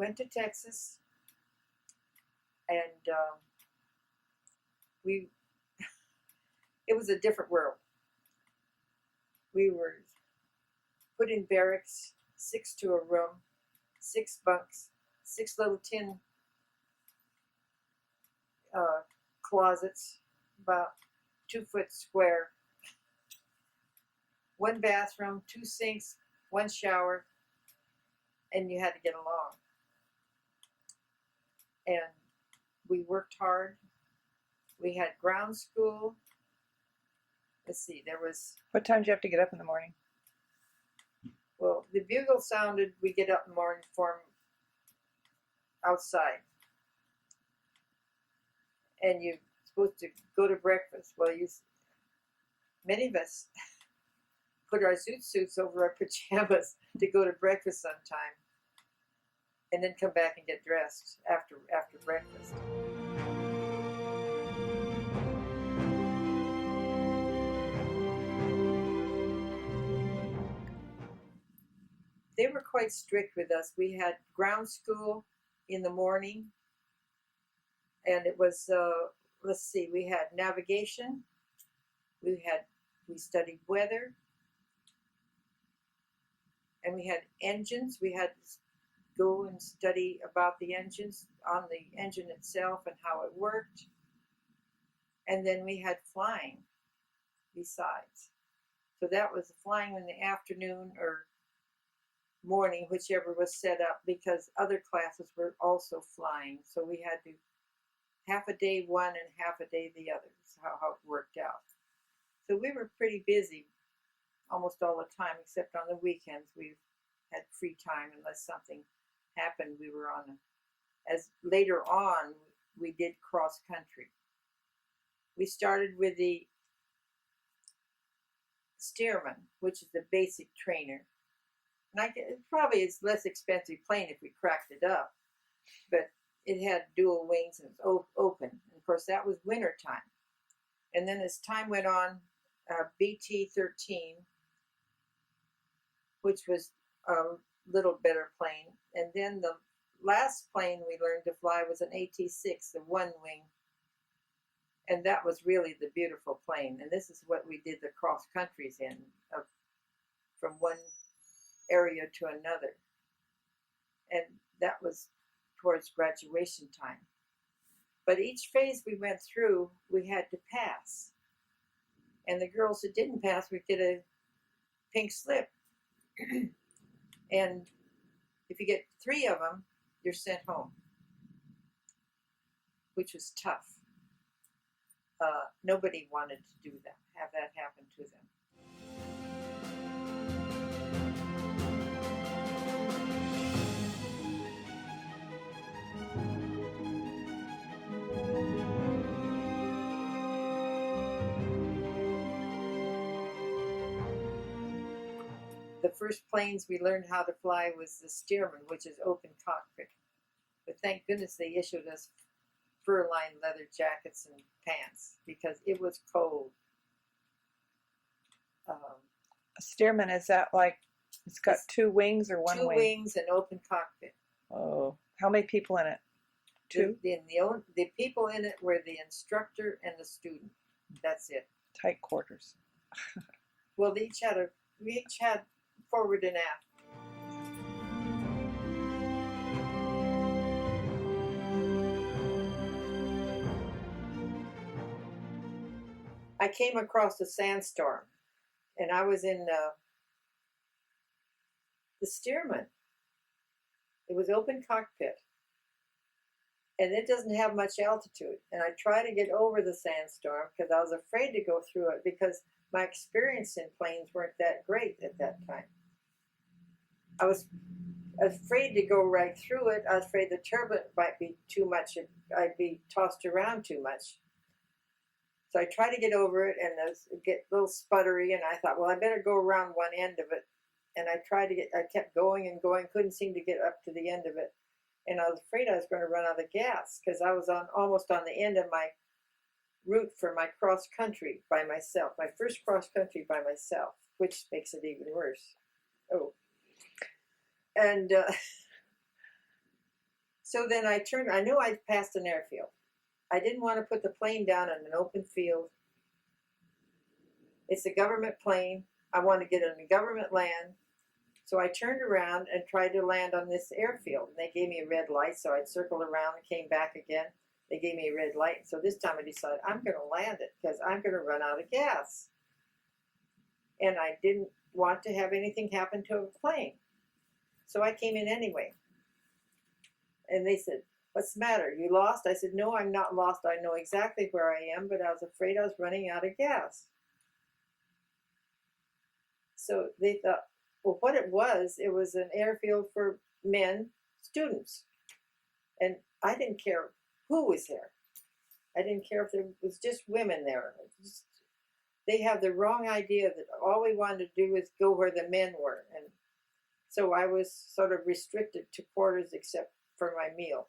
went to Texas, and we it was a different world. We were put in barracks, 6 to a room, 6 bunks, 6 little tin closets, about 2 foot square, 1 bathroom, 2 sinks, 1 shower, and you had to get along. And we worked hard. We had ground school. Let's see, there was... What time do you have to get up in the morning? Well, the bugle sounded, we get up in the morning, form outside. And you're supposed to go to breakfast. Well, many of us put our zoot suits over our pajamas to go to breakfast on time, and then come back and get dressed after breakfast. They were quite strict with us. We had ground school in the morning, and it was, let's see, we had navigation, we studied weather, and we had engines. We had to go and study about the engines, on the engine itself and how it worked. And then we had flying besides. So that was flying in the afternoon or morning, whichever was set up, because other classes were also flying. So we had to half a day one and half a day the other. That's how it worked out. So we were pretty busy almost all the time, except on the weekends. We had free time unless something happened. We were as later on, we did cross country. We started with the Stearman, which is the basic trainer. And probably it's less expensive plane if we cracked it up, but it had dual wings and it was open. And of course, that was winter time. And then as time went on, BT-13, which was a little better plane. And then the last plane we learned to fly was an AT-6, the one wing. And that was really the beautiful plane. And this is what we did the cross countries in, from one area to another. And that was towards graduation time. But each phase we went through, we had to pass. And the girls that didn't pass, we get a pink slip. And if you get 3 of them, you're sent home, which was tough. Nobody wanted to do that, have that happen to them. The first planes we learned how to fly was the Stearman, which is open cockpit. But thank goodness they issued us fur-lined leather jackets and pants because it was cold. A Stearman, is that like, it's got 2 wings or 1 wing? 2 wings and open cockpit. Oh, how many people in it? 2? The people in it were the instructor and the student. That's it. Tight quarters. Well, we each had forward and aft. I came across a sandstorm, and I was in the Stearman. It was open cockpit, and it doesn't have much altitude. And I tried to get over the sandstorm because I was afraid to go through it because my experience in planes weren't that great at that time. I was afraid to go right through it. I was afraid the turbulence might be too much. I'd be tossed around too much. So I tried to get over it, and it get a little sputtery, and I thought, well, I better go around one end of it. And I kept going and going, couldn't seem to get up to the end of it. And I was afraid I was going to run out of gas because I was almost on the end of my route for my cross country by myself, my first cross country by myself, which makes it even worse. Oh. And So then I knew I'd passed an airfield. I didn't want to put the plane down in an open field. It's a government plane. I want to get on the government land. So I turned around and tried to land on this airfield. And they gave me a red light, so I'd circled around and came back again. They gave me a red light. So this time I decided I'm going to land it because I'm going to run out of gas. And I didn't want to have anything happen to a plane. So I came in anyway. And they said, "What's the matter? You lost?" I said, "No, I'm not lost. I know exactly where I am, but I was afraid I was running out of gas." So they thought, well, what it was an airfield for men, students. And I didn't care who was there. I didn't care if there was just women there. They have the wrong idea that all we wanted to do was go where the men were. And so I was sort of restricted to quarters except for my meal.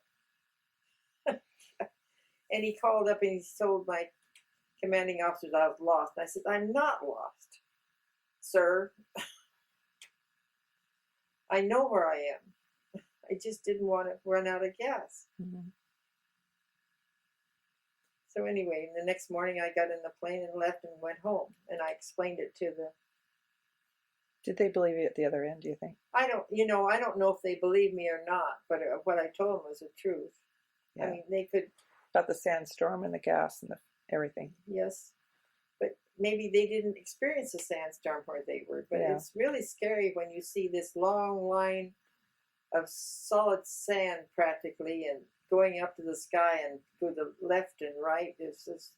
And he called up and he told my commanding officers I was lost. And I said, "I'm not lost, sir. I know where I am. I just didn't want to run out of gas." Mm-hmm. So anyway, the next morning I got in the plane and left and went home. And I explained it to the... Did they believe you at the other end, do you think? I don't know if they believe me or not, but what I told them was the truth. Yeah. I mean, they could... About the sandstorm and the gas and everything. Yes. But maybe they didn't experience a sandstorm where they were. But Yeah. It's really scary when you see this long line of solid sand practically and going up to the sky and go the left and right. It's just...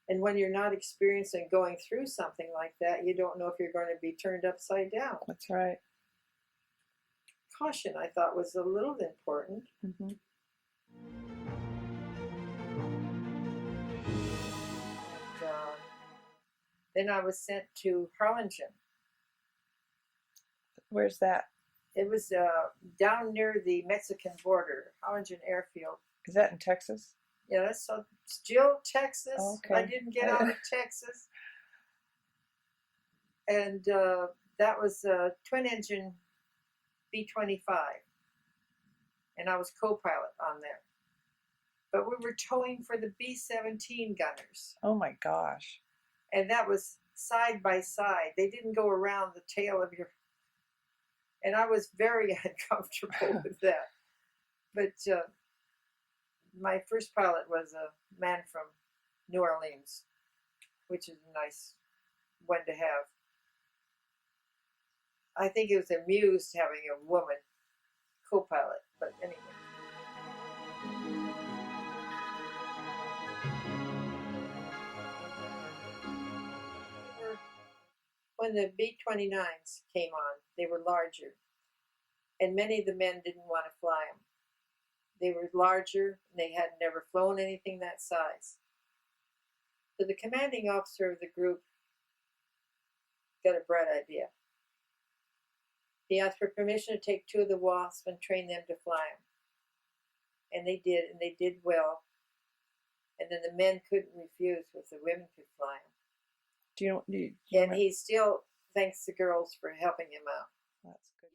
And when you're not experiencing going through something like that, you don't know if you're going to be turned upside down. That's right. Caution, I thought, was a little important. Mm-hmm. And, then I was sent to Harlingen. Where's that? It was down near the Mexican border, Harlingen Airfield. Is that in Texas? Yeah, that's still Texas. Okay. I didn't get out of Texas. And that was a twin-engine B-25. And I was co-pilot on there. But we were towing for the B-17 gunners. Oh my gosh. And that was side by side. They didn't go around the tail of your... And I was very uncomfortable with that. But my first pilot was a man from New Orleans, which is a nice one to have. I think he was amused having a woman co-pilot, but anyway. When the B-29s came on, they were larger, and many of the men didn't want to fly them. They were larger, and they had never flown anything that size. So the commanding officer of the group got a bright idea. He asked for permission to take 2 of the WASP and train them to fly them. And they did well. And then the men couldn't refuse if the women could fly them. And he still thanks the girls for helping him out. That's good.